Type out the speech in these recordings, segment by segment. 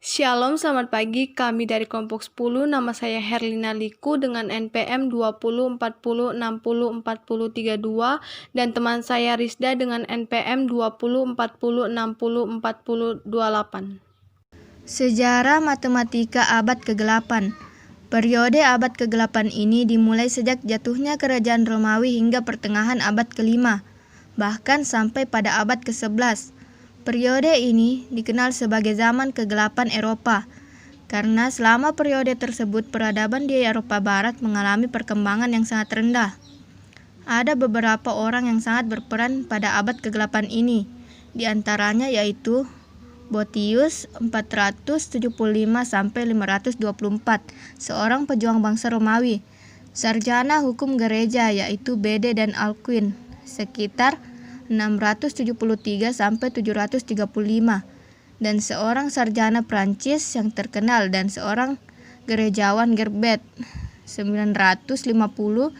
Shalom, selamat pagi. Kami dari kelompok 10, nama saya Herlina Liku dengan NPM 2040604032 dan teman saya Rizda dengan NPM 2040604028. Sejarah matematika abad ke-8. Periode abad ke-8 ini dimulai sejak jatuhnya kerajaan Romawi hingga pertengahan abad ke-5, bahkan sampai pada abad ke-11. Periode ini dikenal sebagai zaman kegelapan Eropa, karena selama periode tersebut peradaban di Eropa Barat mengalami perkembangan yang sangat rendah. Ada beberapa orang yang sangat berperan pada abad ke-8 ini, di antaranya yaitu Botius 475-524, seorang pejuang bangsa Romawi, sarjana hukum gereja yaitu Bede dan Alcuin, sekitar 673-735, dan seorang sarjana Prancis yang terkenal dan seorang gerejawan Gerbet 950-1003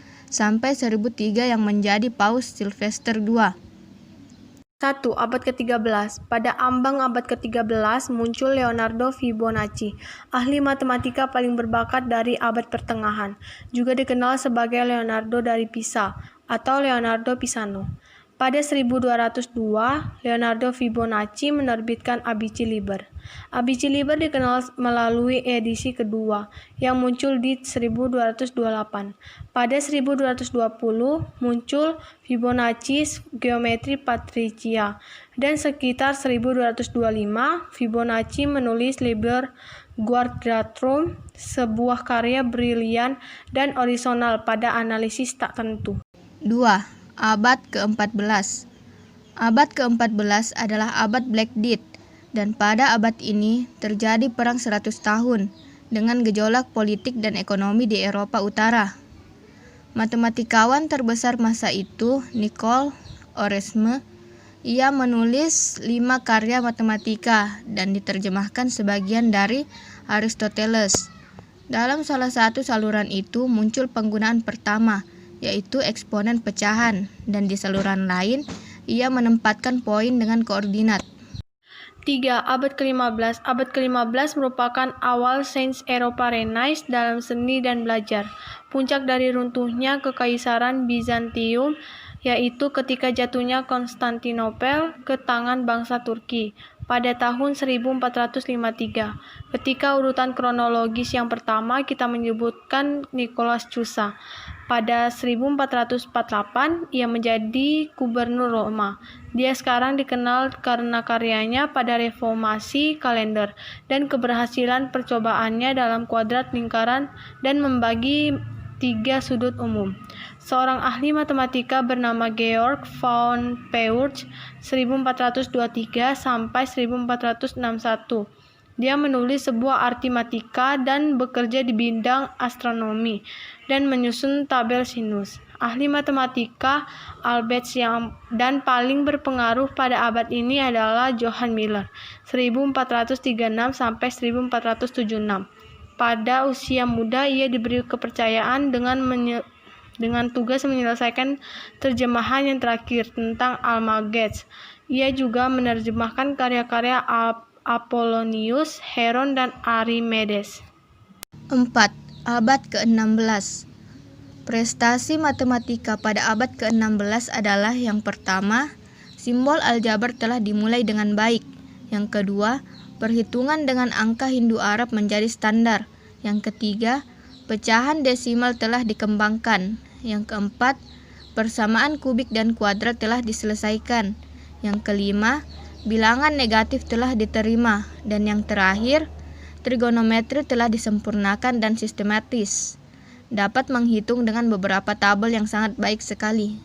yang menjadi Paus Sylvester II. 1. Abad ke-13. Pada ambang abad ke-13 muncul Leonardo Fibonacci, ahli matematika paling berbakat dari abad pertengahan, juga dikenal sebagai Leonardo dari Pisa atau Leonardo Pisano. Pada 1202, Leonardo Fibonacci menerbitkan ABC Liber. ABC Liber dikenal melalui edisi kedua, yang muncul di 1228. Pada 1220, muncul Fibonacci's Geometry Patricia, dan sekitar 1225, Fibonacci menulis Liber Quadratum, sebuah karya brilian dan orisinal pada analisis tak tentu. 2. Abad ke-14. Abad ke-14 adalah abad Black Death, dan pada abad ini terjadi perang 100 tahun dengan gejolak politik dan ekonomi di Eropa Utara. Matematikawan terbesar masa itu, Nicole Oresme, ia menulis 5 karya matematika dan diterjemahkan sebagian dari Aristoteles. Dalam salah satu saluran itu muncul penggunaan pertama, yaitu eksponen pecahan, dan di saluran lain ia menempatkan poin dengan koordinat. 3. Abad ke-15. Abad ke-15 merupakan awal sains Eropa Renaissance dalam seni dan belajar. Puncak dari runtuhnya Kekaisaran Bizantium yaitu ketika jatuhnya Konstantinopel ke tangan bangsa Turki pada tahun 1453. Ketika urutan kronologis yang pertama kita menyebutkan Nicholas Cusa. Pada 1448, ia menjadi gubernur Roma. Dia sekarang dikenal karena karyanya pada reformasi kalender dan keberhasilan percobaannya dalam kuadrat lingkaran dan membagi 3 sudut umum. Seorang ahli matematika bernama Georg von Peuch 1423 sampai 1461. Dia menulis sebuah artimatika dan bekerja di bidang astronomi dan menyusun tabel sinus. Ahli matematika Albrecht dan paling berpengaruh pada abad ini adalah Johann Miller 1436 sampai 1476. Pada usia muda ia diberi kepercayaan dengan tugas menyelesaikan terjemahan yang terakhir tentang Almagest. Ia juga menerjemahkan karya-karya Apollonius, Heron, dan Archimedes. 4. Abad ke-16. Prestasi matematika pada abad ke-16 adalah yang pertama, simbol aljabar telah dimulai dengan baik. Yang kedua, perhitungan dengan angka Hindu-Arab menjadi standar. Yang ketiga, pecahan desimal telah dikembangkan. Yang keempat, persamaan kubik dan kuadrat telah diselesaikan. Yang kelima, bilangan negatif telah diterima, dan yang terakhir, trigonometri telah disempurnakan dan sistematis. Dapat menghitung dengan beberapa tabel yang sangat baik sekali.